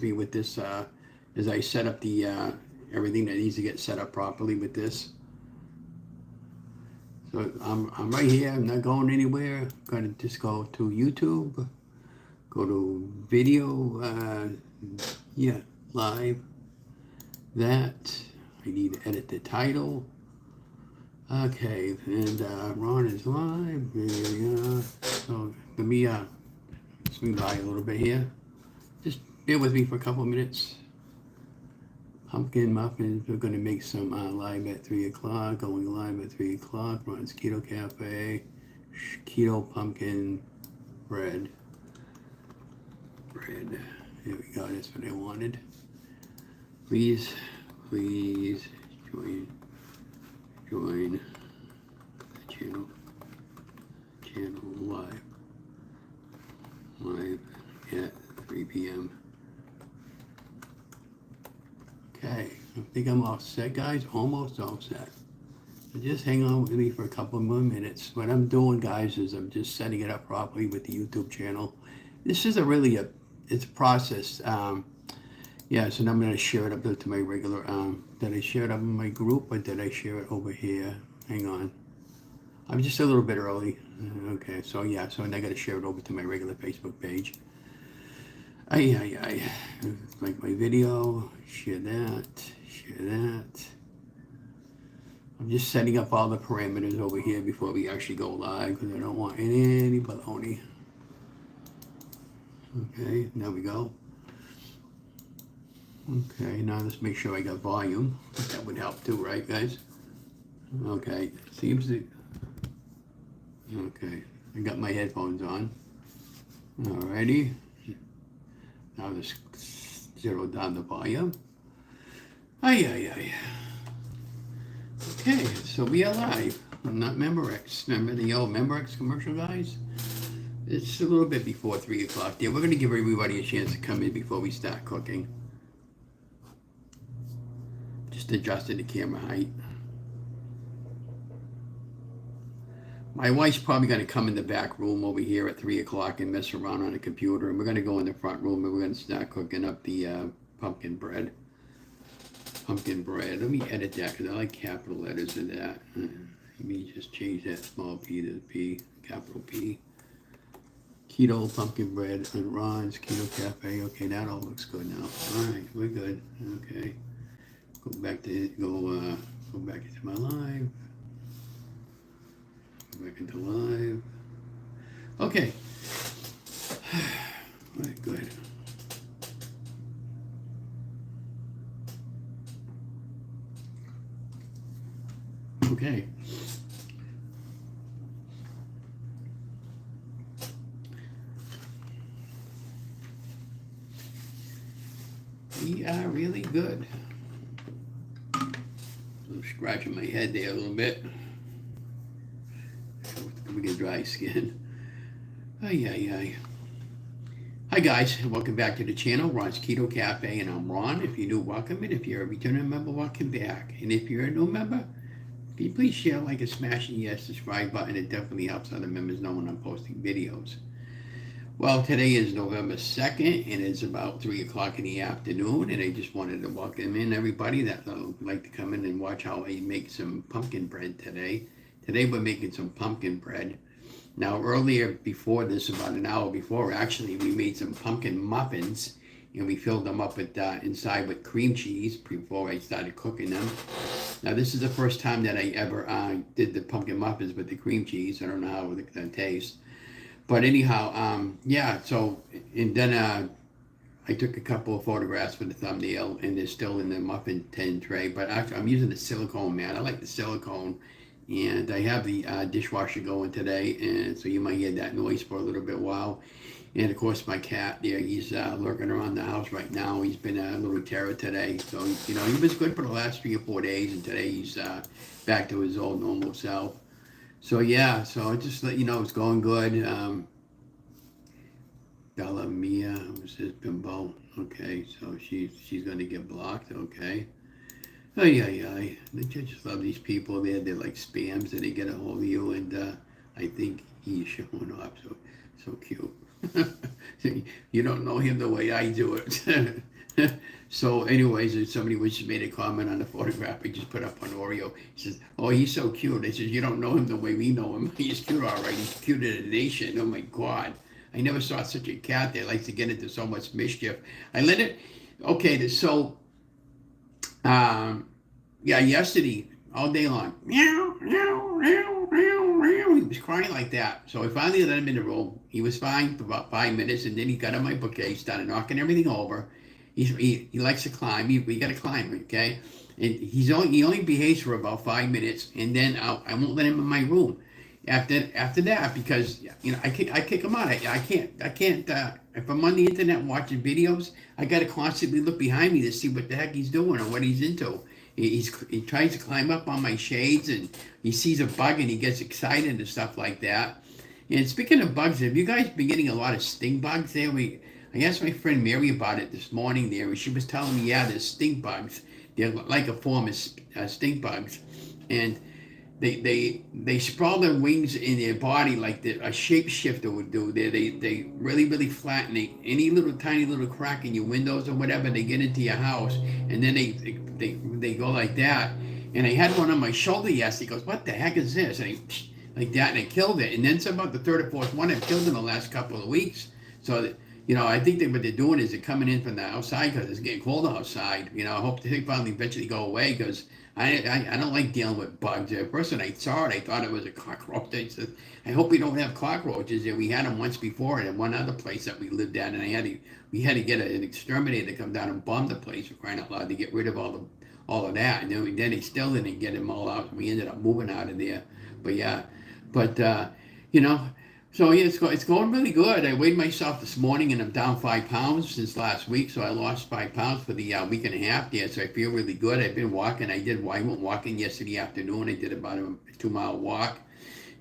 me with this as I set up the everything that needs to get set up properly with this. So I'm right here. I'm not going anywhere. I'm gonna just go to YouTube, go to video, yeah, live. That I need to edit the title. Okay, and Ron is live. Yeah. So let me swing by a little bit here. Just bear with me for a couple of minutes. Pumpkin muffins. We're going to make some live at 3 o'clock. Going live at 3 o'clock. Ron's Keto Cafe. Keto pumpkin bread. Bread. There we go. That's what I wanted. Please join the channel live at 3 p.m. Okay, I think I'm all set, guys. Almost all set. So just hang on with me for a couple more minutes. What I'm doing, guys, is I'm just setting it up properly with the YouTube channel. This is it's a process. Yeah, so now I'm going to share it up to my regular, did I share it up in my group or did I share it over here? Hang on. I'm just a little bit early. Okay, so yeah, so I got to share it over to my regular Facebook page. Like my video, share that. I'm just setting up all the parameters over here before we actually go live because I don't want any baloney. Okay, now we go. Okay, now let's make sure I got volume. That would help too, right, guys? Okay, seems to... Okay, I got my headphones on. Alrighty. Now let's zero down the volume. Okay, so we are live. I'm not Memorex. Remember the old Memorex commercial, guys? It's a little bit before 3 o'clock there. We're going to give everybody a chance to come in before we start cooking. Just adjusted the camera height. My wife's probably going to come in the back room over here at 3 o'clock and mess around on the computer. And we're going to go in the front room and we're going to start cooking up the pumpkin bread. Let me edit that because I like capital letters in that. Let me just change that small p to P, capital P. Keto pumpkin bread and Ron's Keto Cafe. Okay, that all looks good now. All right, we're good. Okay, go back into my live. Go back into live. Okay. All right, good. Okay. We are really good. I'm scratching my head there a little bit. We get dry skin. Hi guys, welcome back to the channel, Ron's Keto Cafe, and I'm Ron. If you're new, welcome, and if you're a returning member, welcome back. And if you're a new member, can you please share, like, and smash the subscribe button? It definitely helps other members know when I'm posting videos. Well, today is November 2nd, and it's about 3 o'clock in the afternoon, and I just wanted to welcome in everybody that would like to come in and watch how I make some pumpkin bread today. Today we're making some pumpkin bread. Now, earlier before this, about an hour before, actually, we made some pumpkin muffins, and we filled them up with inside with cream cheese before I started cooking them. Now, this is the first time that I ever did the pumpkin muffins with the cream cheese. I don't know how it's going to taste. But anyhow, yeah, so, and then I took a couple of photographs for the thumbnail, and they're still in the muffin tin tray. But actually, I'm using the silicone mat. I like the silicone. And I have the dishwasher going today, and so you might hear that noise for a little bit while. And of course, my cat there, he's lurking around the house right now. He's been a little terror today. So, you know, he was good for the last 3 or 4 days, and today he's back to his old normal self. So, yeah, so just let you know it's going good. Bella Mia, who's this bimbo? Okay, so she's going to get blocked, okay. I just love these people. They're like spams, and they get a hold of you, and I think he's showing off. So cute. You don't know him the way I do it. So anyways, somebody just made a comment on the photograph I just put up on Oreo. He says, oh, he's so cute. I says, you don't know him the way we know him. He's cute all right. He's cute as a nation. Oh my God. I never saw such a cat that likes to get into so much mischief. I let it, okay, so, yeah, yesterday, all day long, meow, meow, meow, meow, meow. He was crying like that. So I finally let him in the room. He was fine for about 5 minutes, and then he got on my bookcase, started knocking everything over. He likes to climb. We got to climb, okay? And he only behaves for about 5 minutes, and then I won't let him in my room after that, because I kick him out. I can't. If I'm on the internet watching videos, I got to constantly look behind me to see what the heck he's doing or what he's into. He tries to climb up on my shades, and he sees a bug and he gets excited and stuff like that. And speaking of bugs, have you guys been getting a lot of stink bugs there? I asked my friend Mary about it this morning there, and she was telling me, yeah, there's stink bugs. They're like a form of stink bugs, and they sprawl their wings in their body like a shapeshifter would do. They really flatten any little tiny little crack in your windows or whatever. They get into your house, and then they go like that. And I had one on my shoulder yesterday. He goes, what the heck is this? And like that, and I killed it. And then it's about the third or fourth one I've killed in the last couple of weeks. So I think that what they're doing is they're coming in from the outside because it's getting cold outside. I hope they finally eventually go away, because I don't like dealing with bugs. At first when I saw it, I thought it was a cockroach. I hope we don't have cockroaches. We had them once before at one other place that we lived at, and we had to get an exterminator to come down and bomb the place, for crying out loud, to get rid of all of that. And then they still didn't get them all out. We ended up moving out of there. But yeah, so yeah, it's going really good. I weighed myself this morning, and I'm down 5 pounds since last week. So I lost 5 pounds for the week and a half there. So I feel really good. I've been walking. I went walking yesterday afternoon. I did about a 2-mile walk.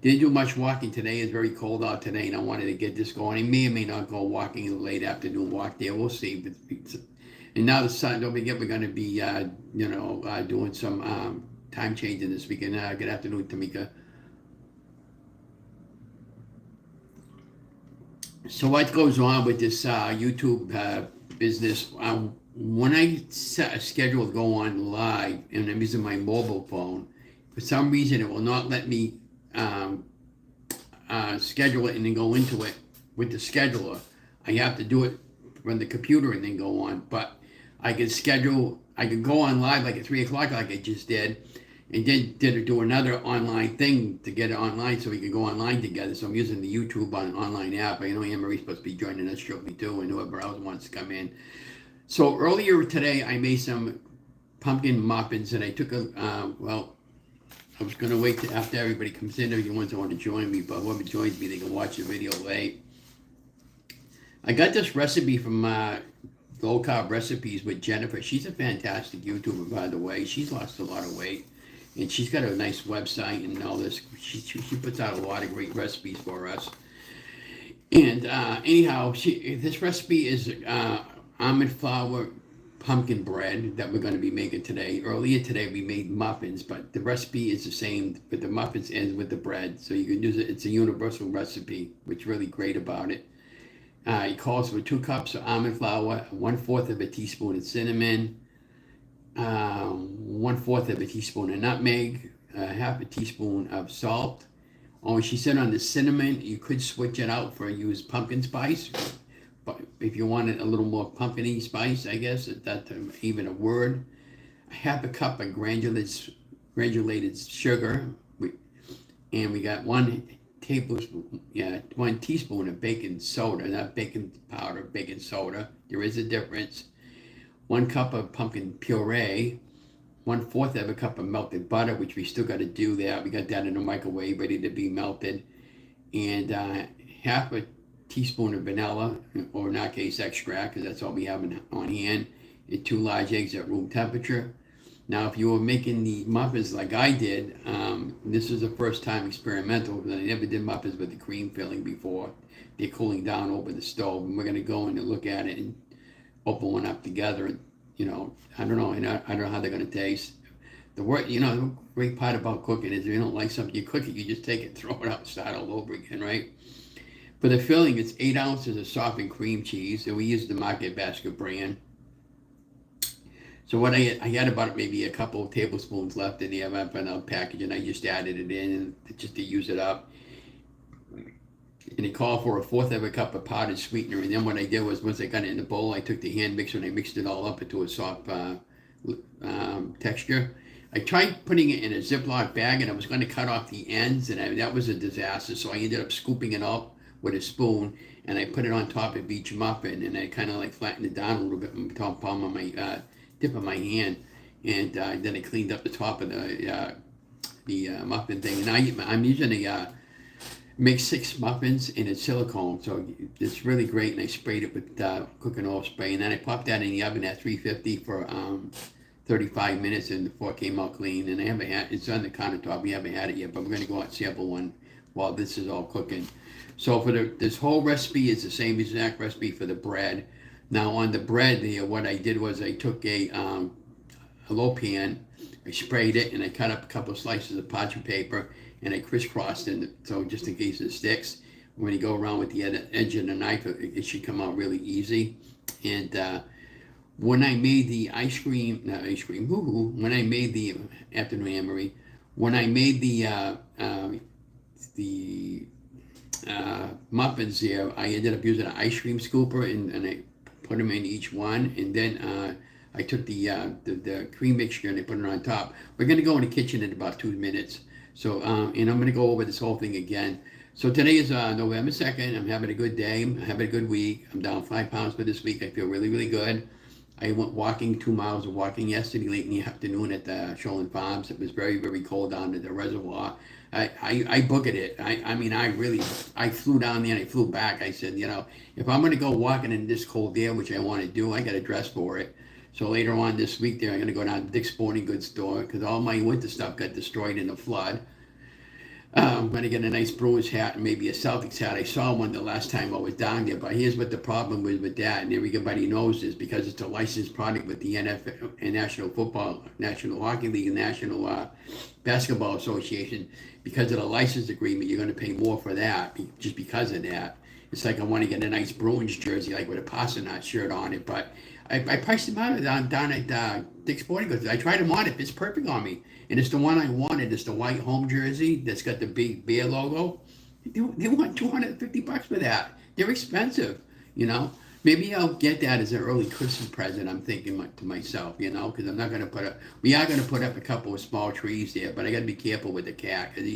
Didn't do much walking today. It's very cold out today, and I wanted to get this going. I may or may not go walking in the late afternoon walk there. We'll see. And now the sun. Don't forget, we're going to be doing some time changing this weekend. Good afternoon, Tamika. So what goes on with this YouTube business? When I set a schedule to go on live, and I'm using my mobile phone, for some reason it will not let me schedule it and then go into it with the scheduler. I have to do it from the computer and then go on. But I can go on live like at 3 o'clock like I just did, and then do another online thing to get it online so we can go online together. So I'm using the YouTube online app. I know Anne Marie's supposed to be joining us shortly too, and whoever else wants to come in. So earlier today, I made some pumpkin muffins, and I took I was going to wait till after everybody comes in, the ones that want to join me, but whoever joins me, they can watch the video late. I got this recipe from Low Carb Recipes with Jennifer. She's a fantastic YouTuber, by the way. She's lost a lot of weight. And she's got a nice website and all this. She puts out a lot of great recipes for us. And anyhow, this recipe is almond flour pumpkin bread that we're going to be making today. Earlier today we made muffins, but the recipe is the same with the muffins and with the bread. So you can use it. It's a universal recipe, which is really great about it. It calls for 2 cups of almond flour, 1/4 of a teaspoon of cinnamon, 1/4 of a teaspoon of nutmeg, 1/2 a teaspoon of salt. Oh, she said on the cinnamon, you could switch it out for use pumpkin spice, but if you wanted a little more pumpkin-y spice, I guess, if that's even a word. 1/2 a cup of granulated sugar, and we got 1 teaspoon of baking soda, not baking powder, baking soda. There is a difference. 1 cup of pumpkin puree, 1/4 of a cup of melted butter, which we still got to do that. We got that in the microwave ready to be melted. And 1/2 a teaspoon of vanilla, or in our case extract, because that's all we have on hand, and 2 large eggs at room temperature. Now, if you were making the muffins like I did, this is the first time experimental, because I never did muffins with the cream filling before. They're cooling down over the stove, and we're going to go in and look at it and open one up together. And, I don't know how they're going to taste. The great part about cooking is if you don't like something, you cook it, you just take it, throw it out, start all over again, right? For the filling, it's 8 ounces of softened cream cheese, and we use the Market Basket brand. So what I had about maybe a couple of tablespoons left in the oven package, and I just added it in just to use it up. And it called for a fourth of a cup of powdered sweetener. And then what I did was, once I got it in the bowl, I took the hand mixer and I mixed it all up into a soft texture. I tried putting it in a Ziploc bag, and I was going to cut off the ends, and that was a disaster. So I ended up scooping it up with a spoon, and I put it on top of each muffin, and I kind of like flattened it down a little bit on the top palm of my tip of my hand, and then I cleaned up the top of the muffin thing. And I'm using a make 6 muffins in a silicone, so it's really great. And I sprayed it with cooking oil spray, and then I popped that in the oven at 350 for 35 minutes, and the fork came out clean. And I haven't had it's on the countertop. We haven't had it yet, but we're gonna go out and sample one while this is all cooking. So for this whole recipe is the same exact recipe for the bread. Now on the bread here, what I did was I took a low pan, I sprayed it, and I cut up a couple of slices of parchment paper, and I crisscrossed it, so just in case it sticks. When you go around with the edge of the knife, it should come out really easy. And when I made the when I made the, afternoon, Anne-Marie, when I made the muffins there, I ended up using an ice cream scooper, and I put them in each one, and then I took the cream mixture and I put it on top. We're gonna go in the kitchen in about 2 minutes. So, and I'm gonna go over this whole thing again. So today is November 2nd. I'm having a good day. I'm having a good week. I'm down 5 pounds for this week. I feel really, really good. I went walking 2 miles of walking yesterday late in the afternoon at the Shoreland Farms. It was very, very cold down at the reservoir. I boogered it. I mean, I flew down there and I flew back. I said, if I'm gonna go walking in this cold air, which I want to do, I got to dress for it. So later on this week there, I'm going to go down to Dick's Sporting Goods store because all my winter stuff got destroyed in the flood. I'm going to get a nice Brewers hat and maybe a Celtics hat. I saw one the last time I was down there, but here's what the problem was with that, and everybody knows this, because it's a licensed product with the NFL and National Football, National Hockey League, and National Basketball Association. Because of the license agreement, you're going to pay more for that just because of that. It's like I want to get a nice Bruins jersey, like with a Pasternak shirt on it, but I priced them out down at Dick's Sporting Goods. I tried them on. It fits perfect on me. And it's the one I wanted. It's the white home jersey that's got the big bear logo. They want $250 for that. They're expensive, Maybe I'll get that as an early Christmas present, I'm thinking to myself, because I'm not going to we are going to put up a couple of small trees there, but I got to be careful with the cat, because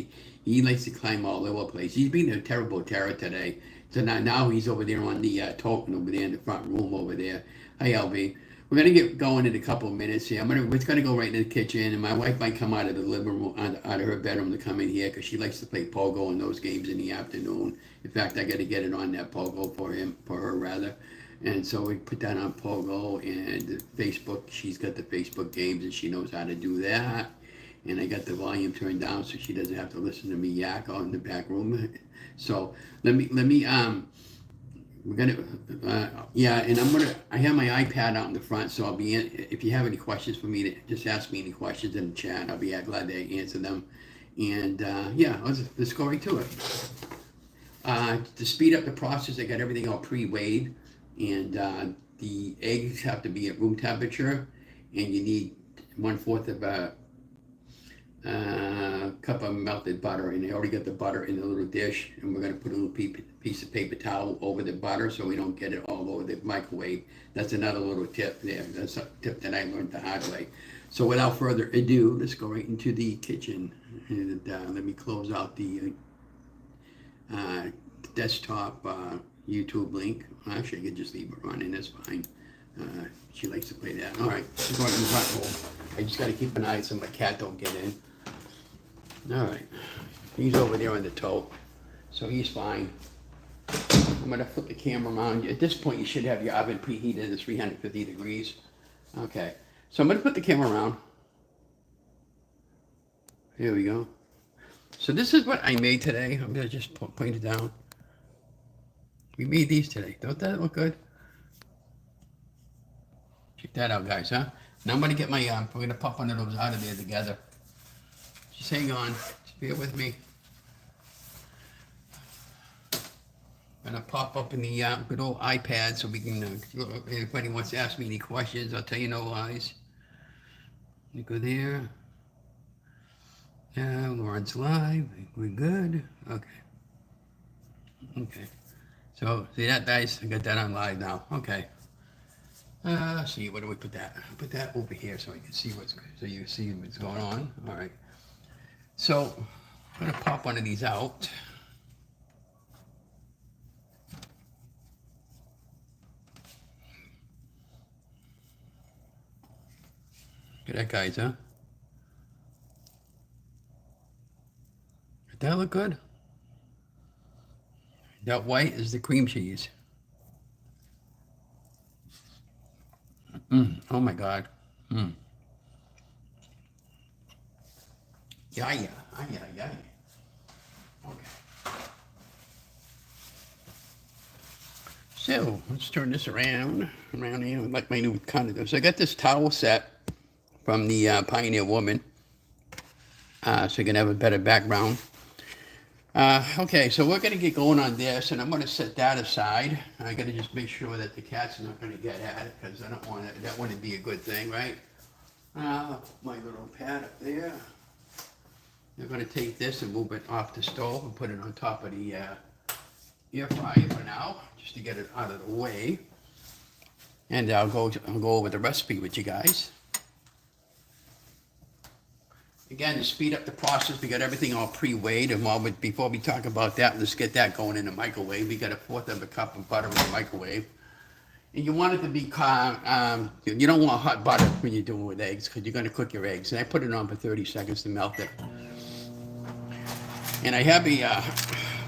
he likes to climb all over the place. He's being a terrible terror today. So now he's over there on the token over there in the front room over there. Hi, LB. We're gonna get going in a couple of minutes here. We're gonna go right into the kitchen, and my wife might come out of the living room, out of her bedroom to come in here, because she likes to play pogo and those games in the afternoon. In fact, I got to get it on that pogo for her rather. And so we put that on pogo and Facebook. She's got the Facebook games, and she knows how to do that. And I got the volume turned down so she doesn't have to listen to me yak out in the back room. So let me we're gonna and I have my iPad out in the front, so I'll be in. If you have any questions for me, just ask me any questions in the chat. I'll be glad to answer them. And let's go right to it. To speed up the process, I got everything all pre-weighed, and the eggs have to be at room temperature, and you need 1/4 of a cup of melted butter, and I already got the butter in a little dish, and we're going to put a little piece of paper towel over the butter so we don't get it all over the microwave. That's another little tip there. That's a tip that I learned the hard way. So without further ado, let's go right into the kitchen, and let me close out the desktop YouTube link. Actually, I could just leave it running. That's fine. She likes to play that. All right, let's go ahead and roll. I just got to keep an eye so my cat don't get in. All right, he's over there on the tote, so he's fine. I'm gonna flip the camera around. At this point, you should have your oven preheated at 350 degrees. Okay, so I'm gonna put the camera around. Here we go. So this is what I made today. I'm gonna just point it down. We made these today. Don't that look good? Check that out, guys, huh? Now I'm gonna get my, we're gonna pop one of those out of there together. Just hang on, just bear with me. I'm gonna pop up in the good old iPad so we can, if anybody wants to ask me any questions, I'll tell you no lies. You go there. Yeah, Lauren's live. We're good. Okay. Okay. So, see that, guys? I got that on live now. Okay. Let's see, where do we put that? Put that over here so I can see so you see what's going on. All right. So, I'm going to pop one of these out. Look at that, guys, huh? Did that look good? That white is the cream cheese. Oh my God. Yeah, yeah, yeah, yeah. Okay. So let's turn this around here. Like my new kind. So I got this towel set from the Pioneer Woman, so you can have a better background. Okay, so we're gonna get going on this, and I'm gonna set that aside. I gotta just make sure that the cat's not gonna get at it, because I don't want it. That wouldn't be a good thing, right? My little pad up there. They're going to take this and move it off the stove and put it on top of the air fryer for now, just to get it out of the way. And I'll go over the recipe with you guys. Again, to speed up the process, we got everything all pre-weighed. And before we talk about that, let's get that going in the microwave. We got 1/4 of a cup of butter in the microwave. And you want it to be, you don't want hot butter when you're doing with eggs, because you're going to cook your eggs. And I put it on for 30 seconds to melt it. And I have a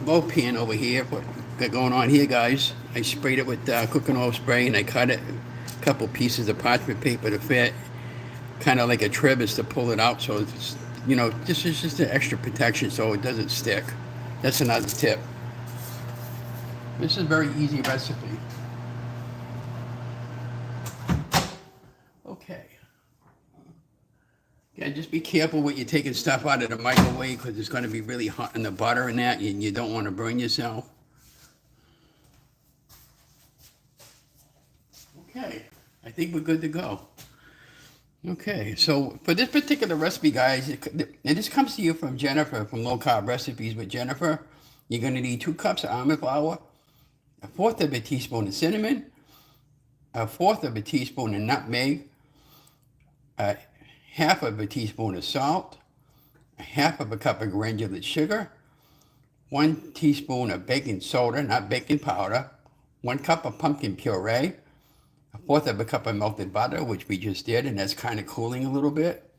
low pan over here. What got going on here, guys? I sprayed it with cooking oil spray, and I cut it a couple pieces of parchment paper to fit, kind of like a Trebas to pull it out. So it's, this is just an extra protection so it doesn't stick. That's another tip. This is a very easy recipe. Okay. Yeah, just be careful when you're taking stuff out of the microwave, because it's going to be really hot in the butter and that, and you don't want to burn yourself. Okay, I think we're good to go. Okay, so for this particular recipe, guys, and this comes to you from Jennifer from Low Carb Recipes with Jennifer. You're going to need 2 cups of almond flour, 1/4 of a teaspoon of cinnamon, 1/4 of a teaspoon of nutmeg, 1/2 of a teaspoon of salt, 1/2 of a cup of granulated sugar, 1 teaspoon of baking soda, not baking powder, 1 cup of pumpkin puree, 1/4 of a cup of melted butter, which we just did, and that's kind of cooling a little bit,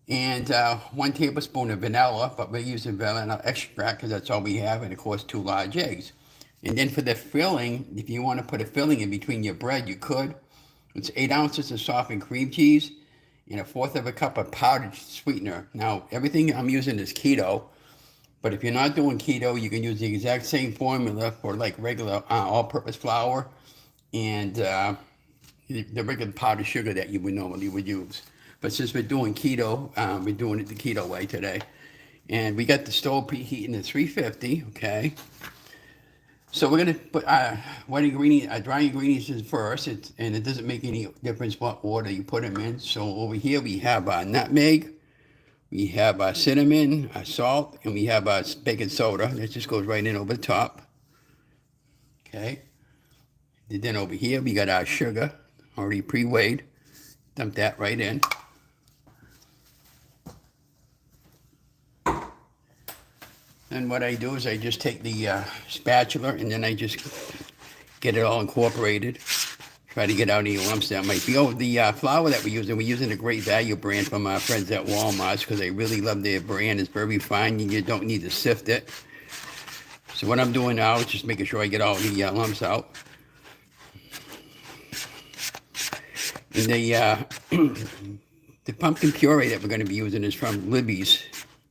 and 1 tablespoon of vanilla, but we're using vanilla extract because that's all we have, and of course 2 large eggs. And then for the filling, if you want to put a filling in between your bread, you could. It's 8 ounces of softened cream cheese and 1/4 of a cup of powdered sweetener. Now, everything I'm using is keto, but if you're not doing keto, you can use the exact same formula for like regular all-purpose flour and the regular powdered sugar that you would normally use. But since we're doing keto, we're doing it the keto way today. And we got the stove preheating at 350, okay? So we're going to put dry ingredients in first, and it doesn't make any difference what order you put them in. So over here we have nutmeg, we have cinnamon, salt, and we have baking soda. That just goes right in over the top. Okay. And then over here we got our sugar, already pre-weighed. Dump that right in. And what I do is I just take the spatula, and then I just get it all incorporated. Try to get out any lumps that might be. Oh, the flour that we're using a Great Value brand from our friends at Walmart, because they really love their brand. It's very fine, and you don't need to sift it. So what I'm doing now is just making sure I get all the lumps out. And the pumpkin puree that we're going to be using is from Libby's.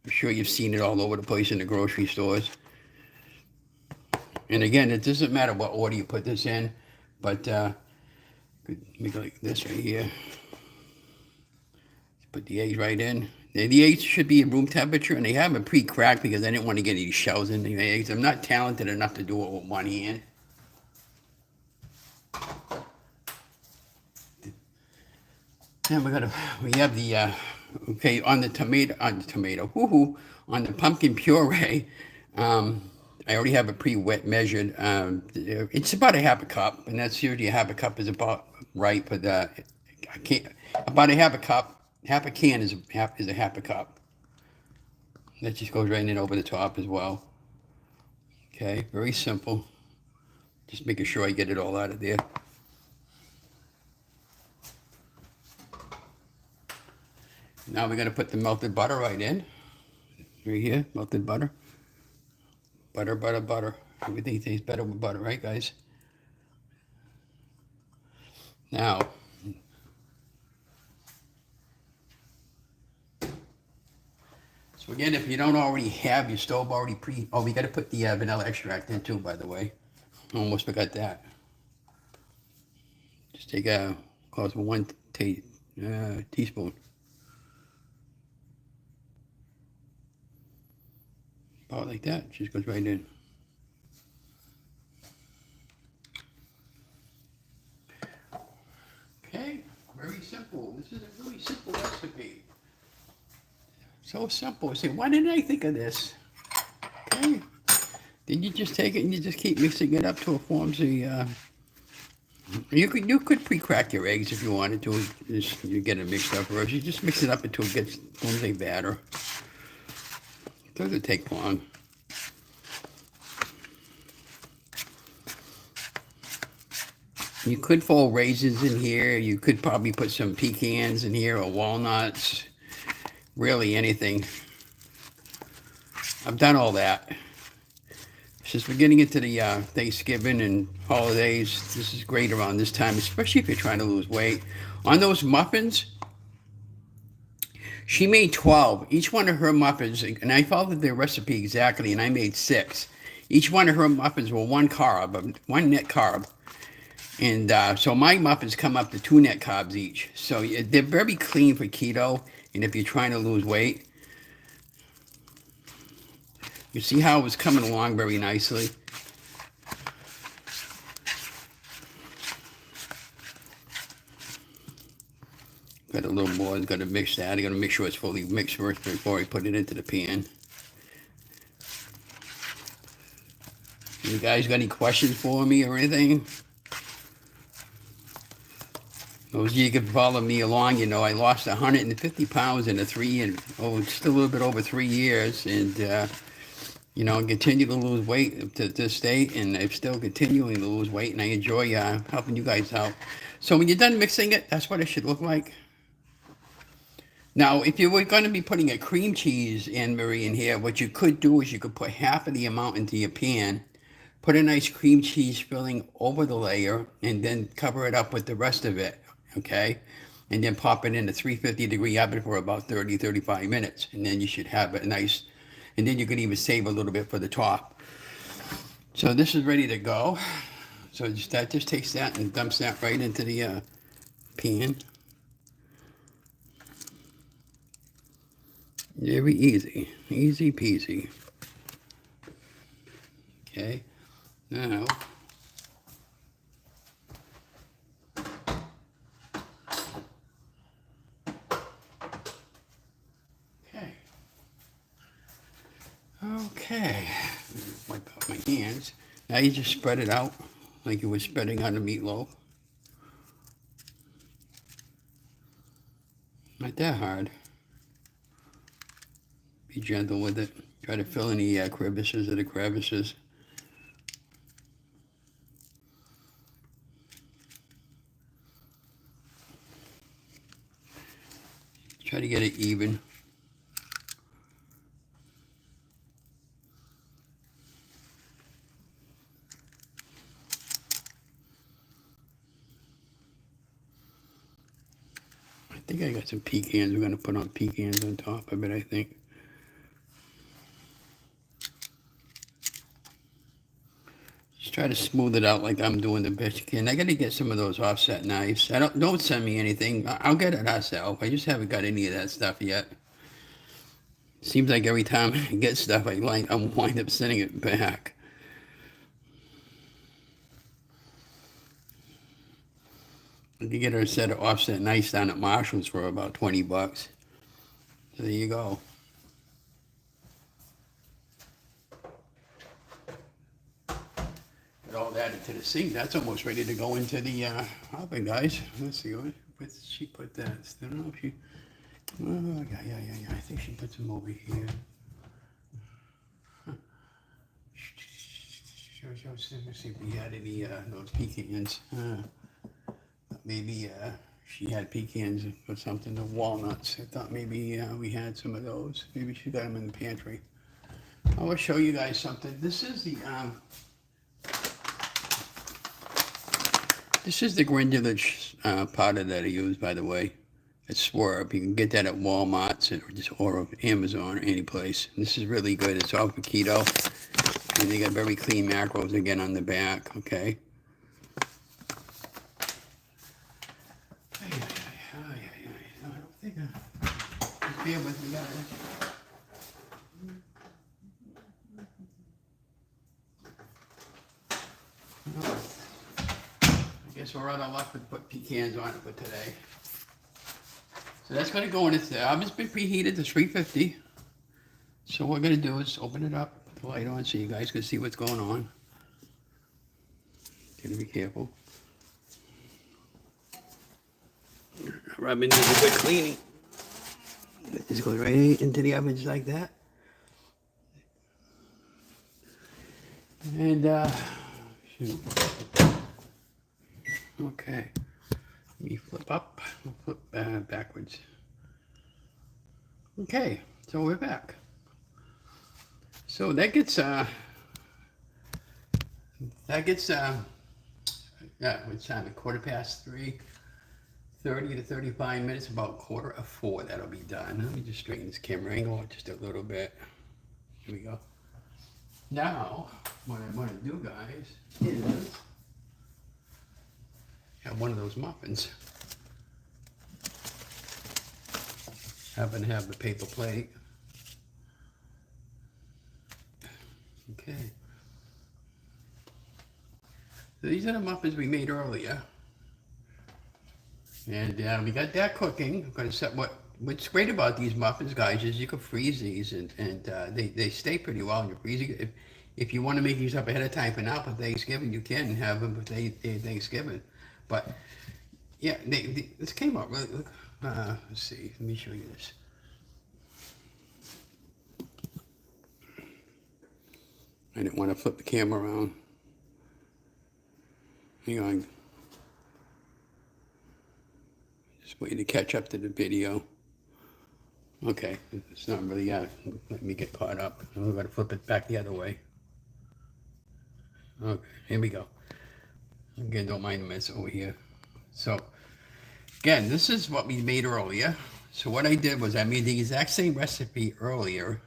I'm sure you've seen it all over the place in the grocery stores. And again, it doesn't matter what order you put this in, but make it like this right here. Put the eggs right in. The eggs should be at room temperature, and they haven't pre-cracked because I didn't want to get any shells in the eggs. I'm not talented enough to do it with one hand. And we have the, okay, on the tomato, on the pumpkin puree, I already have it pre-wet measured. It's about a half a cup, and that's usually a half a cup is about right, but I can't, about a half a cup, half a can is a half a cup. That just goes right in over the top as well. Okay, very simple. Just making sure I get it all out of there. Now we're gonna put the melted butter right in. Right here, melted butter. Butter, butter, butter. Everything tastes better with butter, right, guys? Now, so again, if you don't already have your stove already oh, we got to put the vanilla extract in too, by the way. Almost forgot that. Just take close to one teaspoon. About like that. Just goes right in. Okay, very simple. This is a really simple recipe. So simple. Say, why didn't I think of this? Okay. Then you just take it and you just keep mixing it up till it forms a. You could pre-crack your eggs if you wanted to. Just you get it mixed up, or you just mix it up until it gets forms a batter. It doesn't take long. You could fold raisins in here. You could probably put some pecans in here or walnuts. Really anything. I've done all that. Since we're getting into the Thanksgiving and holidays, this is great around this time, especially if you're trying to lose weight. On those muffins, she made 12. Each one of her muffins, and I followed their recipe exactly, and I made 6. Each one of her muffins were one net carb. And so my muffins come up to 2 net carbs each. So they're very clean for keto. And if you're trying to lose weight, you see how it was coming along very nicely. Got a little more. I'm going to mix that. I'm going to make sure it's fully mixed first before I put it into the pan. You guys got any questions for me or anything? Those of you can follow me along, you know I lost 150 pounds in just a little bit over 3 years, and you know, I continue to lose weight to this date, and I'm still continuing to lose weight, and I enjoy helping you guys out. So when you're done mixing it, that's what it should look like. Now, if you were going to be putting a cream cheese, Anne-Marie, in here, what you could do is you could put half of the amount into your pan, put a nice cream cheese filling over the layer, and then cover it up with the rest of it. Okay, and then pop it in a 350-degree oven for about 30-35 minutes, and then you should have it nice, and then you can even save a little bit for the top. So this is ready to go. So that just takes that and dumps that right into the pan. Very easy, easy peasy. Okay, now okay, wipe out my hands. Now you just spread it out like you were spreading on a meatloaf. Not that hard. Be gentle with it. Try to fill in the crevices of the crevices. Try to get it even. I think I got some pecans. We're going to put on pecans on top of it, I think. Just try to smooth it out like I'm doing the best you can. I got to get some of those offset knives. Don't send me anything. I'll get it myself. I just haven't got any of that stuff yet. Seems like every time I get stuff, I wind up sending it back. You can get her a set of offset nice down at Marshall's for about 20 bucks. So there you go. Put all that into the sink. That's almost ready to go into the oven, guys. Let's see, where she put that? I don't know if she, oh, yeah. I think she put some over here. Let's see if we had any those pecans. Maybe she had pecans or something, the walnuts. I thought maybe we had some of those. Maybe she got them in the pantry. I will show you guys something. This is the granular powder that I use, by the way. It's Swerve. You can get that at Walmart's or Amazon or any place. This is really good. It's all for keto. And they got very clean macros again on the back, okay? I don't think just bear with me, guys. I guess we're out of luck with put pecans on it for today. So that's going to go in. The oven's been preheated to 350. So what we're going to do is open it up, put the light on so you guys can see what's going on. Gotta be careful. Rubbing needs a good cleaning. Just goes right into the oven just like that. And shoot. Okay. Let me flip up. We'll flip backwards. Okay, so we're back. So that gets yeah, what time? 3:15. 30 to 35 minutes, about 3:45. That'll be done. Let me just straighten this camera angle just a little bit. Here we go. Now, what I want to do, guys, is have one of those muffins. Happen to have the paper plate. Okay. So these are the muffins we made earlier. And we got that cooking. I'm going to set what's great about these muffins, guys, is you can freeze these and they stay pretty well in your freezer. If you want to make these up ahead of time for now for Thanksgiving, you can have them for Thanksgiving. But yeah, this came out really. Look, let's see. Let me show you this. I didn't want to flip the camera around. Hang on. Just waiting to catch up to the video. Okay, it's not really let me get caught up. I'm going to flip it back the other way. Okay, here we go. Again, don't mind the mess over here. So, again, this is what we made earlier. So what I did was I made the exact same recipe earlier,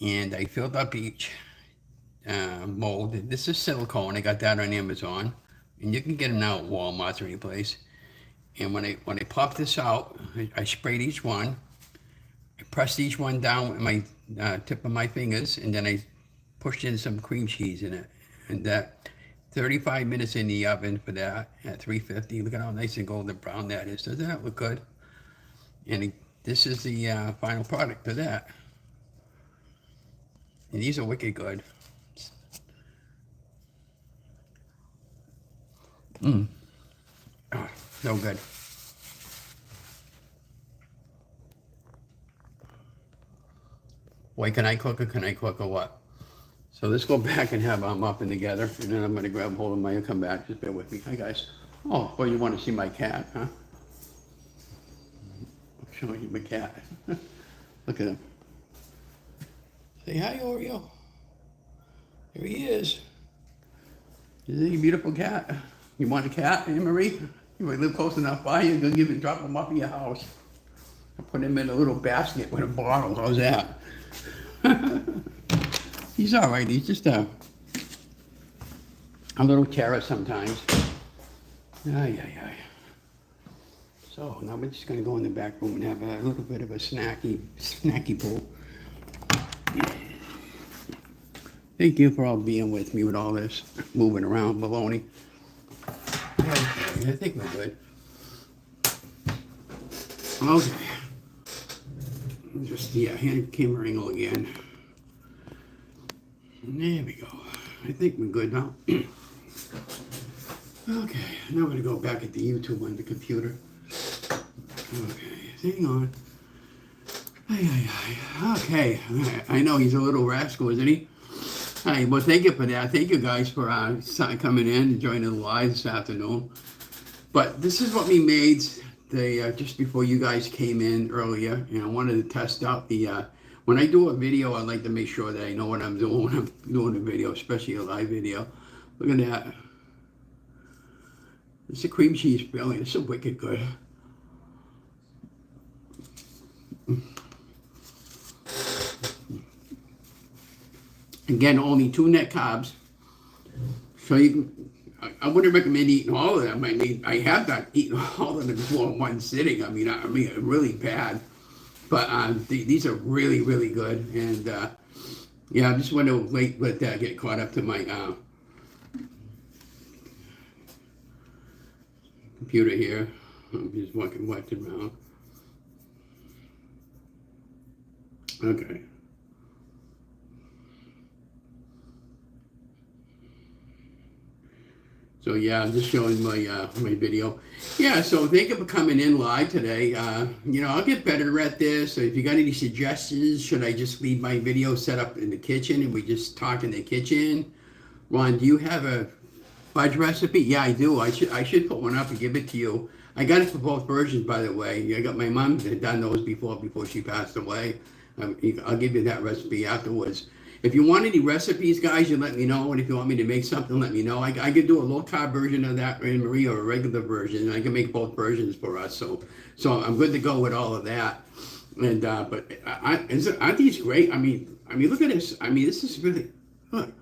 and I filled up each mold. This is silicone. I got that on Amazon, and you can get them now at Walmart or any place. And when I pop this out, I sprayed each one. I pressed each one down with my tip of my fingers, and then I pushed in some cream cheese in it. And that 35 minutes in the oven for that at 350. Look at how nice and golden brown that is. Doesn't that look good? And this is the final product of that. And these are wicked good. Oh, so good. Wait, can I cook or what? So let's go back and have our muffin together, and then I'm going to grab hold of mine and come back. Just bear with me. Hi, guys. Oh, well, you want to see my cat, huh? I'll show you my cat. Look at him. Say hi, Oreo. There he is. Isn't he a beautiful cat? You want a cat, Anne Marie? You might live close enough by you, they'll give you, drop him off at your house. I put him in a little basket with a bottle. How's that? He's all right. He's just a little terror sometimes. So now we're just going to go in the back room and have a little bit of a snacky pool. Thank you for all being with me with all this moving around baloney. I think we're good. Okay. Just, yeah, hand camera angle again. There we go. I think we're good now. Okay, now I'm going to go back at the YouTube on the computer. Okay, hang on. Okay, I know he's a little rascal, isn't he? Hey, well, thank you for that. Thank you guys for coming in and joining the live this afternoon. But this is what we made just before you guys came in earlier, and I wanted to test out the. When I do a video, I like to make sure that I know what I'm doing when I'm doing a video, especially a live video. Look at that. It's a cream cheese filling. It's so wicked good. Again, only 2 net carbs. So you can, I wouldn't recommend eating all of them. I have not eaten all of them before in one sitting. I mean, really bad. But these are really, really good. And yeah, I just want to let that get caught up to my computer here. I'm just watching around. Okay. So yeah, I'm just showing my my video. Yeah, so thank you for coming in live today. You know, I'll get better at this. So if you got any suggestions, should I just leave my video set up in the kitchen and we just talk in the kitchen? Ron, do you have a fudge recipe? Yeah, I do. I should put one up and give it to you. I got it for both versions, by the way. I got my mom that had done those before she passed away. I'll give you that recipe afterwards. If you want any recipes, guys, you let me know. And if you want me to make something, let me know. I could do a low carb version of that, Anne Marie, or a regular version. I can make both versions for us. So I'm good to go with all of that. And but aren't these great? I mean, look at this. I mean, this is really look.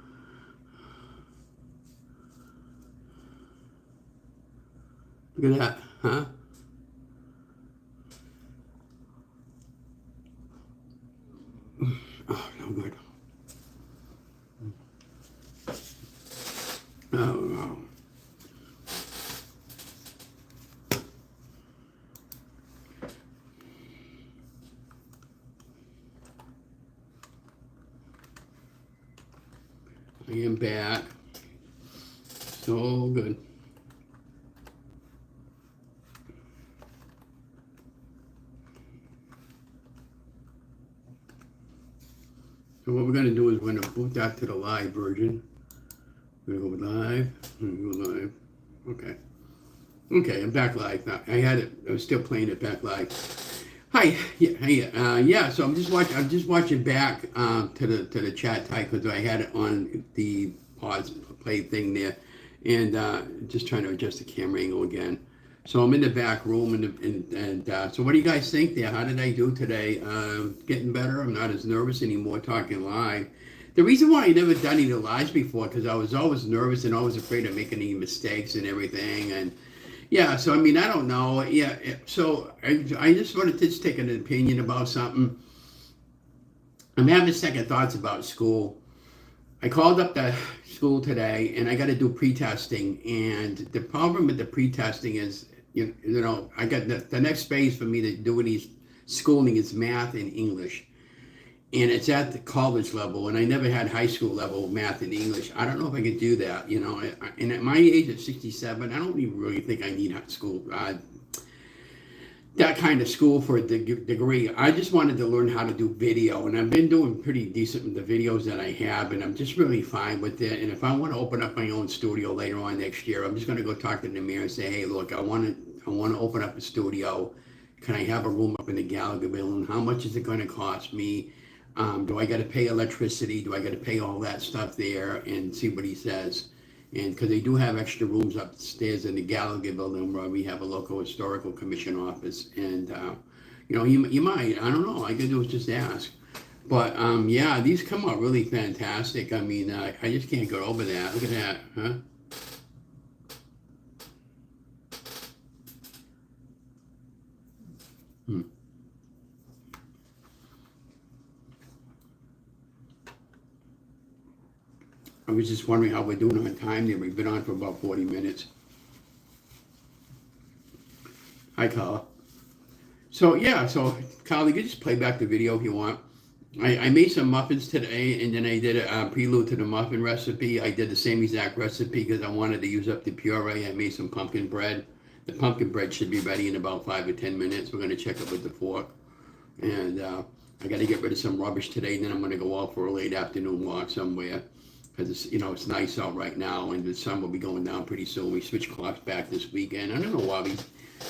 Look at that, huh? Oh, no good. Oh, wow. I am back. So good. So what we're going to do is we're going to boot that to the live version. We're going to go live. Go live. Okay. Okay, I'm back live now. I was still playing it back live. Hi. Yeah. Hey. Yeah. So I'm just watching back to the chat type because I had it on the pause play thing there, and just trying to adjust the camera angle again. So I'm in the back room, and so what do you guys think there? How did I do today? Getting better. I'm not as nervous anymore talking live. The reason why I never done any lives before because I was always nervous and always afraid of making any mistakes and everything. And yeah, so I mean, I don't know. Yeah, so I just wanted to just take an opinion about something. I'm having second thoughts about school. I called up the school today and I got to do pre-testing. And the problem with the pre-testing is, you know, I got the next phase for me to do any schooling is math and English. And it's at the college level, and I never had high school level math and English. I don't know if I could do that, you know. And at my age at 67, I don't even really think I need school, that kind of school for a degree. I just wanted to learn how to do video, and I've been doing pretty decent with the videos that I have, and I'm just really fine with it. And if I want to open up my own studio later on next year, I'm just going to go talk to the mayor and say, hey, look, I want to open up a studio. Can I have a room up in the Gallagher building? How much is it going to cost me? Do I got to pay electricity? Do I got to pay all that stuff there? And see what he says. And because they do have extra rooms upstairs in the Gallagher building where we have a local historical commission office. And, you know, you might, I don't know, all I could do is just ask. But, yeah, these come out really fantastic. I mean, I just can't go over that. Look at that, huh? I was just wondering how we're doing on time there. We've been on for about 40 minutes. Hi, Carla. So yeah, so Carla, you can just play back the video if you want. I made some muffins today, and then I did a prelude to the muffin recipe. I did the same exact recipe because I wanted to use up the puree. I made some pumpkin bread. The pumpkin bread should be ready in about 5 or 10 minutes. We're going to check it with the fork. And I got to get rid of some rubbish today, and then I'm going to go out for a late afternoon walk somewhere. Because it's nice out right now, and the sun will be going down pretty soon. We switch clocks back this weekend. I don't know why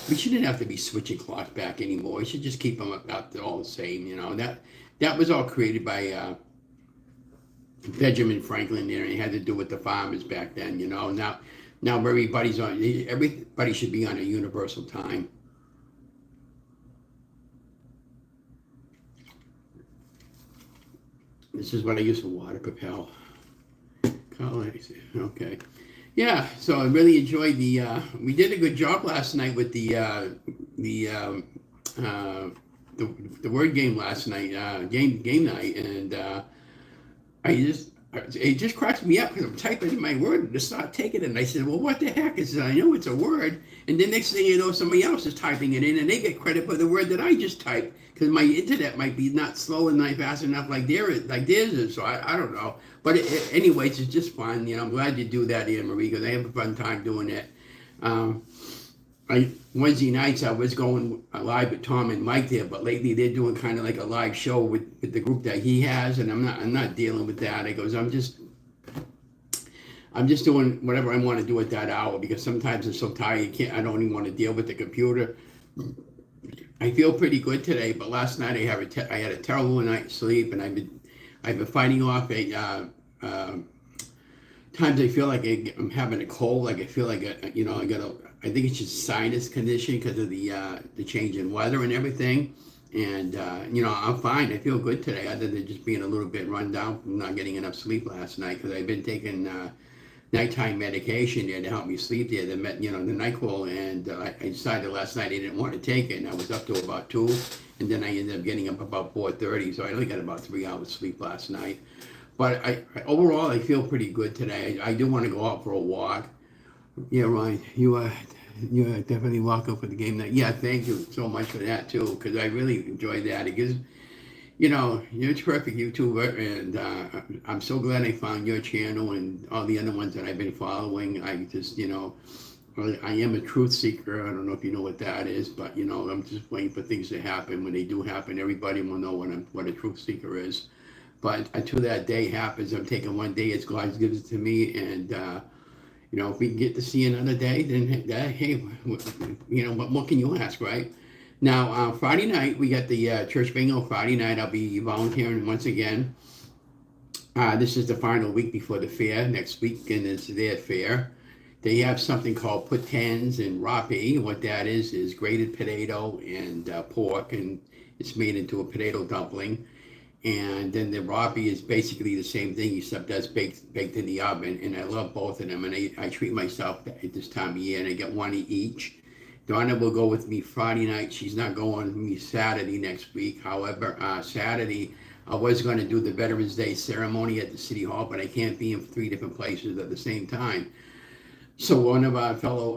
we shouldn't have to be switching clocks back anymore. We should just keep them about all the same. That was all created by Benjamin Franklin there, and it had to do with the farmers back then. Now everybody should be on a universal time. This is what I use for water propel. Okay. Yeah, so I really enjoyed we did a good job last night with the word game last night, game night, and it just cracks me up because I'm typing in my word and it's not taking it. And I said, well, what the heck is it? I know it's a word. And the next thing you know, somebody else is typing it in and they get credit for the word that I just typed because my internet might be not slow and not fast enough like theirs is. So I don't know. But anyways, it's just fun. I'm glad you do that, Anne Marie, because I have a fun time doing it. Wednesday nights I was going live with Tom and Mike there, but lately they're doing kind of like a live show with the group that he has, and I'm not dealing with that. I goes, I'm just doing whatever I want to do at that hour because sometimes I'm so tired I don't even want to deal with the computer. I feel pretty good today, but last night I had a terrible night's sleep, and I've been fighting off times I feel like I'm having a cold, like I feel like I think it's just sinus condition because of the change in weather and everything. And I'm fine. I feel good today, other than just being a little bit run down from not getting enough sleep last night because I've been taking nighttime medication there to help me sleep there. The NyQuil, and I decided last night I didn't want to take it, and I was up to about 2, and then I ended up getting up about 4:30, so I only got about 3 hours sleep last night. But overall, I feel pretty good today. I do want to go out for a walk. Yeah, Ryan, you are definitely welcome for the game night. Yeah, thank you so much for that too, because I really enjoyed that. It gives, you're a terrific YouTuber, and I'm so glad I found your channel and all the other ones that I've been following. I just, I am a truth seeker. I don't know if you know what that is, but I'm just waiting for things to happen. When they do happen, everybody will know what a truth seeker is. But until that day happens, I'm taking one day as God gives it to me, and if we can get to see another day, then hey, what can you ask, right? Now, Friday night, we got the church bingo Friday night. I'll be volunteering once again. This is the final week before the fair. Next weekend is their fair. They have something called put-tens and rapi. What that is grated potato and pork, and it's made into a potato dumpling. And then the rapi is basically the same thing, except that's baked in the oven. And I love both of them. And I treat myself at this time of year, and I get one each. Donna will go with me Friday night. She's not going with me Saturday next week. However, Saturday, I was going to do the Veterans Day ceremony at the City Hall, but I can't be in 3 different places at the same time. So one of our fellow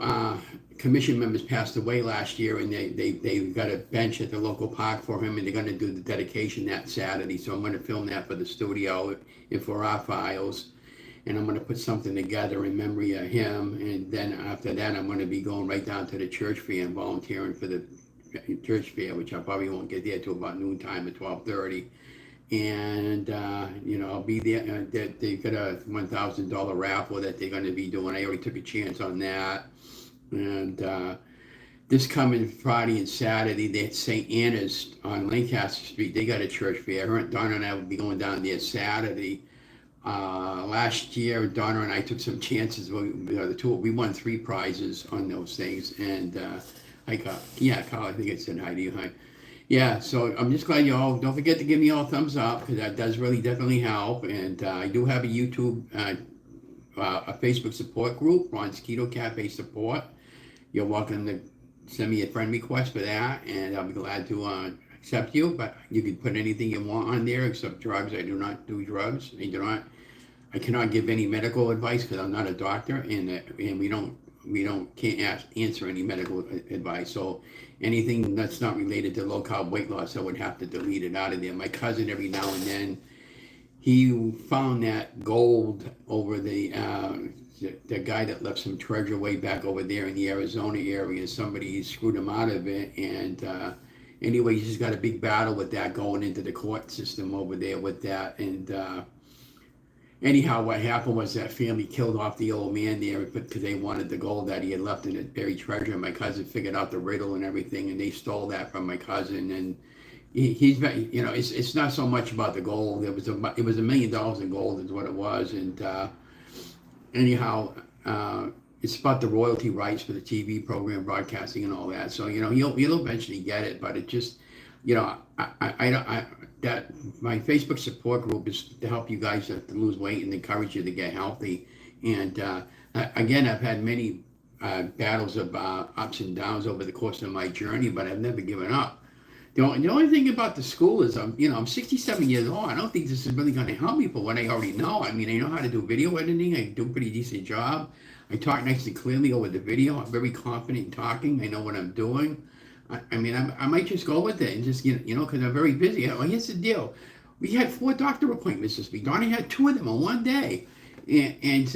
commission members passed away last year, and they got a bench at the local park for him, and they're going to do the dedication that Saturday. So I'm going to film that for the studio and for our files, and I'm going to put something together in memory of him. And then after that, I'm going to be going right down to the church fair and volunteering for the church fair, which I probably won't get there till about noontime at 12:30. And I'll be there. They've got a $1,000 raffle that they're going to be doing. I already took a chance on that. And this coming Friday and Saturday, they're at St. Anna's on Lancaster Street. They got a church fair. Donna and I will be going down there Saturday. Last year, Donna and I took some chances. We won 3 prizes on those things. And Carl, I think I said hi to you. Hi. Yeah, so I'm just glad you all, don't forget to give me all thumbs up, because that does really definitely help. And I do have a YouTube, a Facebook support group, Ron's Keto Cafe Support. You're welcome to send me a friend request for that, and I'll be glad to accept you. But you can put anything you want on there except drugs. I do not do drugs. I cannot give any medical advice because I'm not a doctor, and we don't can't answer any medical advice. So anything that's not related to low carb weight loss, I would have to delete it out of there. My cousin, every now and then, he found that gold over the guy that left some treasure way back over there in the Arizona area. Somebody screwed him out of it, and anyway, he's got a big battle with that going into the court system over there with that. And anyhow, what happened was that family killed off the old man there because they wanted the gold that he had left in the buried treasure. And my cousin figured out the riddle and everything, and they stole that from my cousin. And he's it's not so much about the gold. It was $1 million in gold is what it was. And anyhow, it's about the royalty rights for the TV program, broadcasting, and all that. So he'll eventually get it, but it just I that my Facebook support group is to help you guys to lose weight and encourage you to get healthy. And again, I've had many battles of ups and downs over the course of my journey, but I've never given up. The only thing about the school is I'm 67 years old. I don't think this is really going to help me for what I already know. I mean, I know how to do video editing. I do a pretty decent job. I talk nice and clearly over the video. I'm very confident in talking. I know what I'm doing. I mean, I might just go with it and just, because I'm very busy. Well, here's the deal. We had 4 doctor appointments this week. Donnie had 2 of them in one day. And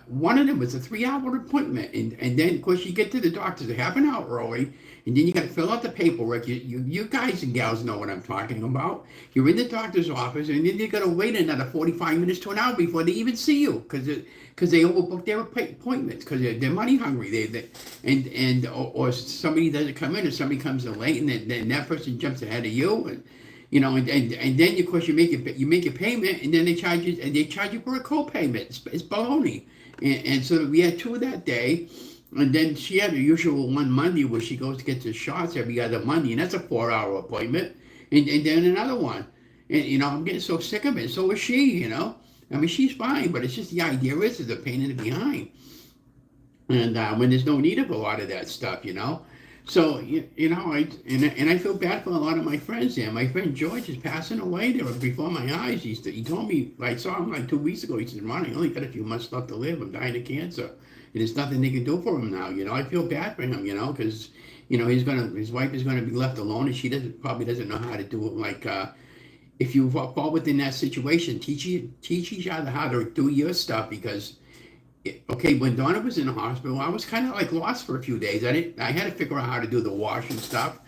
one of them was a 3-hour appointment. And then, of course, you get to the doctors a half an hour early. And then you got to fill out the paperwork. You guys and gals know what I'm talking about. You're in the doctor's office, and then you got to wait another 45 minutes to an hour before they even see you, because they overbook their appointments, because they're money hungry. Or somebody doesn't come in, or somebody comes in late, and then that person jumps ahead of you, and then of course you make a payment, and then they charge you for a co-payment. It's baloney. And so we had 2 that day. And then she had her usual one Monday where she goes to get the shots every other Monday, and that's a 4-hour appointment. And then another one. And, I'm getting so sick of it. So is she, I mean, she's fine, but it's just the idea is a pain in the behind. And when there's no need of a lot of that stuff, So, I feel bad for a lot of my friends there. My friend George is passing away there before my eyes. He told me, I saw him like 2 weeks ago. He said, Ron, I only got a few months left to live. I'm dying of cancer. And there's nothing they can do for him now. I feel bad for him, because, his wife is gonna be left alone, and she probably doesn't know how to do it. Like, if you fall within that situation, teach each other how to do your stuff, because, when Donna was in the hospital, I was kind of like lost for a few days. I had to figure out how to do the wash and stuff.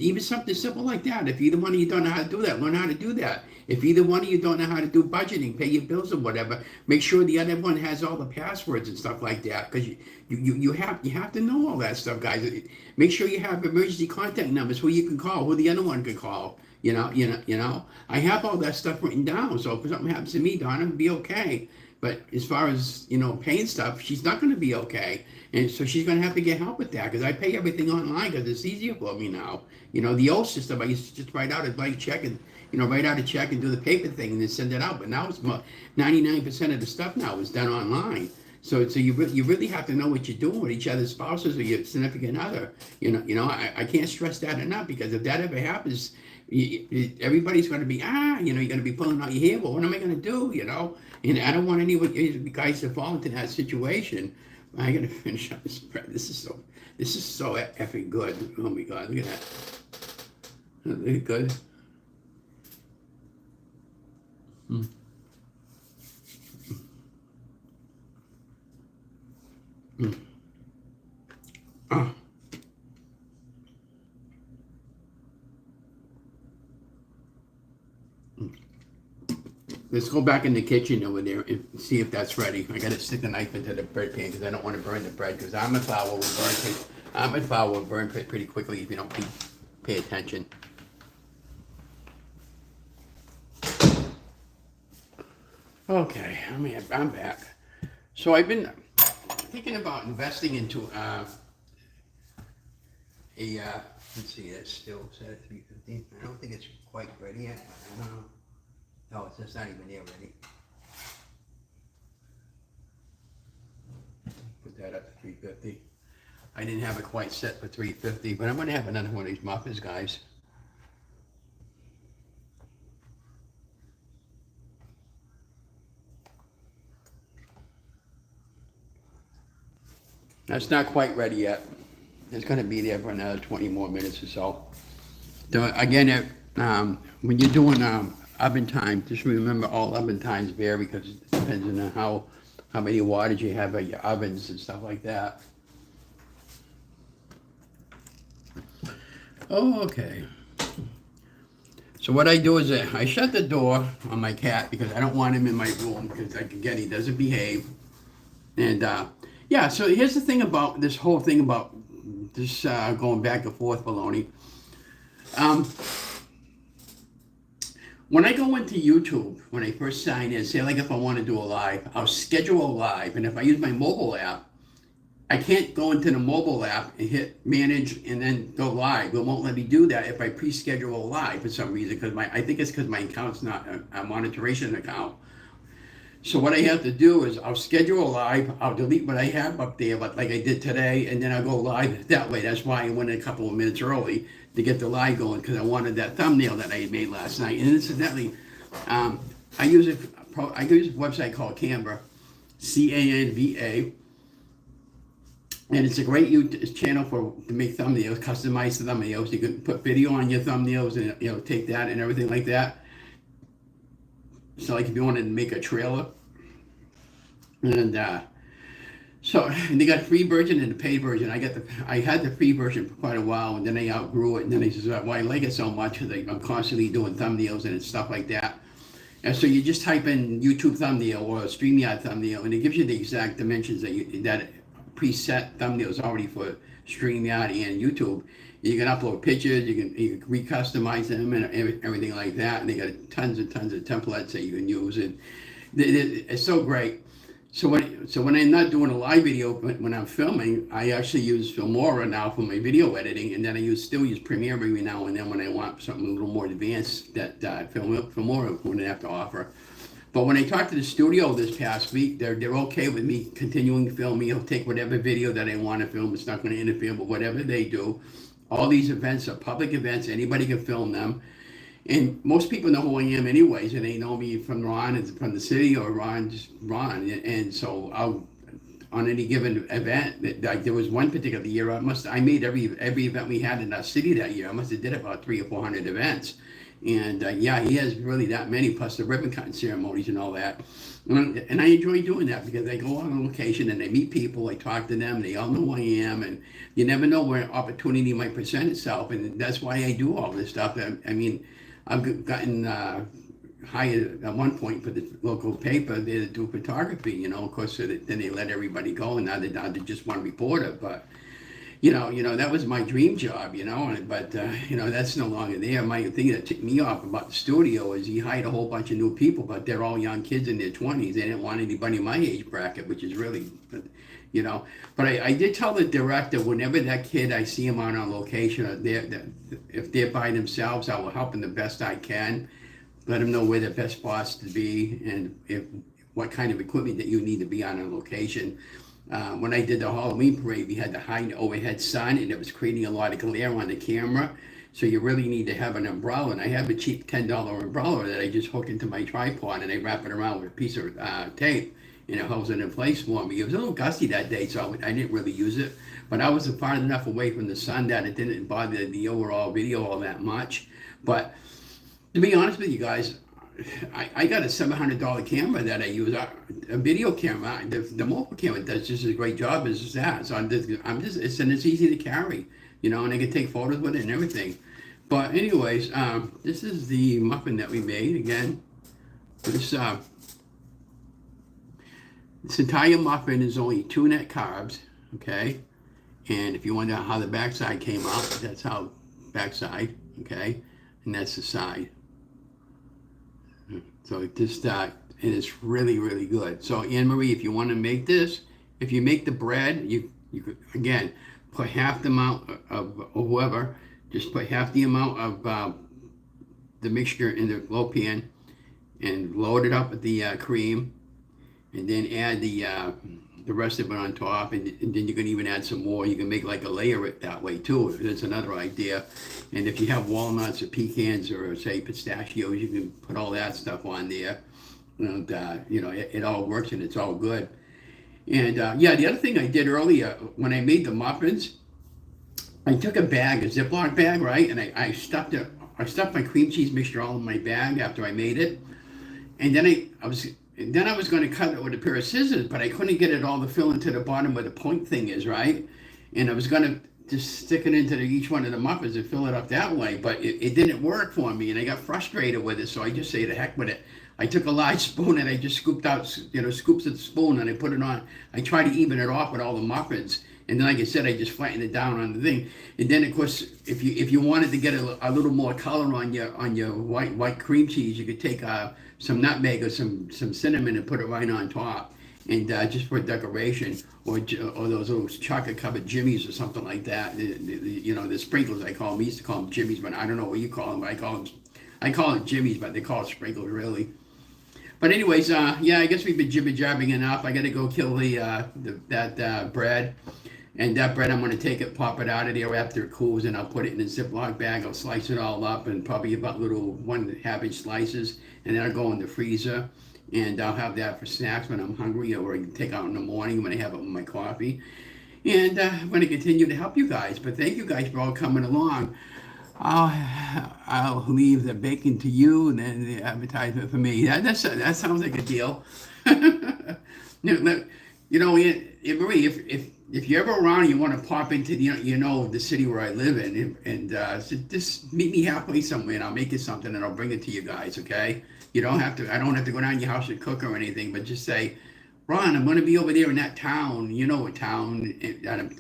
Even something simple like that. If either one of you don't know how to do that, learn how to do that. If either one of you don't know how to do budgeting, pay your bills or whatever, make sure the other one has all the passwords and stuff like that. Because you have to know all that stuff, guys. Make sure you have emergency contact numbers, who you can call, who the other one can call. I have all that stuff written down. So if something happens to me, Donna, it'll be okay. But as far as, paying stuff, she's not going to be okay. And so she's going to have to get help with that, because I pay everything online because it's easier for me now. The old system, I used to just write out a blank check and, write out a check and do the paper thing and then send it out. But now it's 99% of the stuff now is done online. So you really have to know what you're doing with each other's spouses or your significant other. I can't stress that enough, because if that ever happens, everybody's going to be, you're going to be pulling out your hair. Well, what am I going to do, And I don't want any of you guys to fall into that situation. I got to finish up this bread. This is so effing good. Oh my God, look at that. Isn't it good? Mm. Mm. Oh. Let's go back in the kitchen over there and see if that's ready. I gotta stick the knife into the bread pan because I don't want to burn the bread, because almond flour will burn pretty quickly if you don't pay attention. Okay, I'm back. So I've been thinking about investing into let's see, it's still set at 350. I don't think it's quite ready yet. I don't know. No, it's not even there ready. Put that up to 350. I didn't have it quite set for 350, but I'm going to have another one of these muffins, guys. That's not quite ready yet. It's going to be there for another 20 more minutes or so. So again, when you're doing oven time, just remember all oven times vary because it depends on how many wattage you have at your ovens and stuff like that. Oh, okay. So what I do is I shut the door on my cat because I don't want him in my room because again he doesn't behave. And yeah, so here's the thing about this whole thing about this going back and forth baloney. Um, when I go into YouTube, when I first sign in, say like if I want to do a live, I'll schedule a live, and if I use my mobile app, I can't go into the mobile app and hit manage and then go live. It won't let me do that if I pre-schedule a live for some reason because I think it's because my account's not a monitoration account. So what I have to do is I'll schedule a live, I'll delete what I have up there, like I did today, and then I'll go live that way. That's why I went in a couple of minutes early to get the live going because I wanted that thumbnail that I made last night. And incidentally, I use a website called Canva, Canva, and it's a great channel to make thumbnails, customize thumbnails. You can put video on your thumbnails and take that and everything like that. So like if you wanted to make a trailer, and and they got a free version and a paid version. I had the free version for quite a while, and then I outgrew it. And then I said, well, I like it so much that I'm constantly doing thumbnails and stuff like that. And so you just type in YouTube thumbnail or StreamYard thumbnail, and it gives you the exact dimensions that preset thumbnails already for StreamYard and YouTube. You can upload pictures, you can recustomize them and everything like that. And they got tons and tons of templates that you can use, and it's so great. So when I'm not doing a live video, but when I'm filming, I actually use Filmora now for my video editing, and then I still use Premiere every now and then when I want something a little more advanced that Filmora wouldn't have to offer. But when I talked to the studio this past week, they're okay with me continuing filming. I'll take whatever video that I want to film. It's not going to interfere with whatever they do. All these events are public events. Anybody can film them. And most people know who I am anyways, and they know me from Ron and from the city or Ron. And so on any given event, like there was one particular year, I made every event we had in our city that year. I must have did about 300 or 400 events. And yeah, he has really that many, plus the ribbon cutting ceremonies and all that. And I enjoy doing that because I go on location and I meet people, I talk to them, they all know who I am, and you never know where opportunity might present itself. And that's why I do all this stuff. I mean, I've gotten hired at one point for the local paper there to do photography, of course, so then they let everybody go, and now they just one reporter. But that was my dream job, but that's no longer there. My thing that ticked me off about the studio is he hired a whole bunch of new people, but they're all young kids in their 20s. They didn't want anybody in my age bracket, which is really, But I did tell the director, whenever that kid, I see him on location, or if they're by themselves, I will help them the best I can. Let them know where the best spots to be and what kind of equipment that you need to be on a location. When I did the Halloween parade, we had the high overhead sun, and it was creating a lot of glare on the camera. So you really need to have an umbrella. And I have a cheap $10 umbrella that I just hook into my tripod, and I wrap it around with a piece of tape, and it holds it in place for me. It was a little gusty that day, so I didn't really use it. But I was far enough away from the sun that it didn't bother the overall video all that much. But to be honest with you guys, I got a $700 camera that I use, a video camera. The mobile camera does just as great job as that. So it's easy to carry, and I can take photos with it and everything. But anyways, this is the muffin that we made. Again, this entire muffin is only 2 net carbs, okay? And if you wonder how the backside came out, that's how backside, okay? And that's the side. So it just, and it's really, really good. So Anne Marie, if you want to make this, if you make the bread, you could, again, put half the amount of whoever, just put half the amount of the mixture in the low pan and load it up with the cream, and then add the rest of it on top, and then you can even add some more. You can make like a layer it that way too. That's another idea. And if you have walnuts or pecans or say pistachios, you can put all that stuff on there. And it all works and it's all good. And yeah, the other thing I did earlier when I made the muffins, I took a bag, a Ziploc bag, right, and I stuffed it. I stuffed my cream cheese mixture all in my bag after I made it, and then I was going to cut it with a pair of scissors, but I couldn't get it all to fill into the bottom where the point thing is, right? And I was going to just stick it into each one of the muffins and fill it up that way, but it didn't work for me, and I got frustrated with it, so I just say the heck with it. I took a large spoon and I just scooped out, scoops of the spoon, and I put it on. I tried to even it off with all the muffins, and then, like I said, I just flattened it down on the thing. And then, of course, if you wanted to get a little more color on your white cream cheese, you could take some nutmeg or some cinnamon and put it right on top, and just for decoration, or those little chocolate covered jimmies or something like that. The sprinkles I call them. We used to call them jimmies, but I don't know what you call them. But I call it jimmies, but they call it sprinkles really. But anyways, yeah, I guess we've been jibber jabbing enough. I got to go kill that bread. And that bread, I'm going to take it, pop it out of there after it cools, and I'll put it in a Ziploc bag. I'll slice it all up and probably about little 1/2 inch slices, and then I'll go in the freezer, and I'll have that for snacks when I'm hungry, or I can take out in the morning when I have it with my coffee. And I'm going to continue to help you guys. But thank you guys for all coming along. I'll leave the bacon to you, and then the advertisement for me. That sounds like a deal. Marie, if you're ever around and you want to pop into the city where I live in, and so just meet me halfway somewhere, and I'll make you something, and I'll bring it to you guys. Okay? You don't have to. I don't have to go down to your house and cook or anything, but just say, Ron, I'm going to be over there in that town. You know what town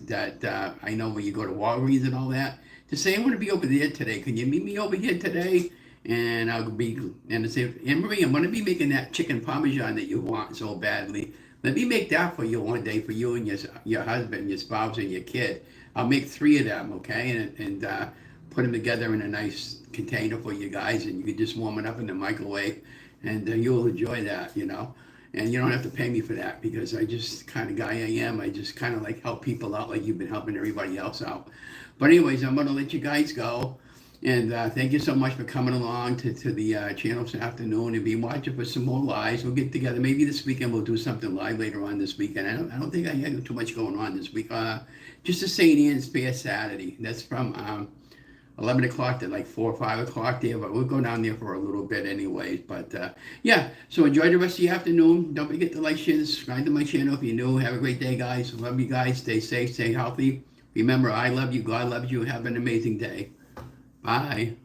that I know where you go to Walgreens and all that. Just say I'm going to be over there today. Can you meet me over here today? And I'll be and say, Anne Marie, I'm going to be making that chicken parmesan that you want so badly. Let me make that for you one day for you and your husband, your spouse, and your kid. I'll make 3 of them, okay, and put them together in a nice container for you guys, and you can just warm it up in the microwave, and you'll enjoy that. And you don't have to pay me for that because I just kind of guy I am. I just kind of like help people out like you've been helping everybody else out. But anyways, I'm going to let you guys go. And thank you so much for coming along to the channel this afternoon and be watching for some more lives. We'll get together. Maybe this weekend we'll do something live later on this weekend. I don't think I have too much going on this week. Just a St. Anne's Fair Saturday. That's from 11 o'clock to like 4 or 5 o'clock there, but we'll go down there for a little bit anyways. But yeah, so enjoy the rest of the afternoon. Don't forget to like, share, and subscribe to my channel if you're new. Have a great day, guys. Love you guys. Stay safe, stay healthy. Remember, I love you. God loves you. Have an amazing day. Bye.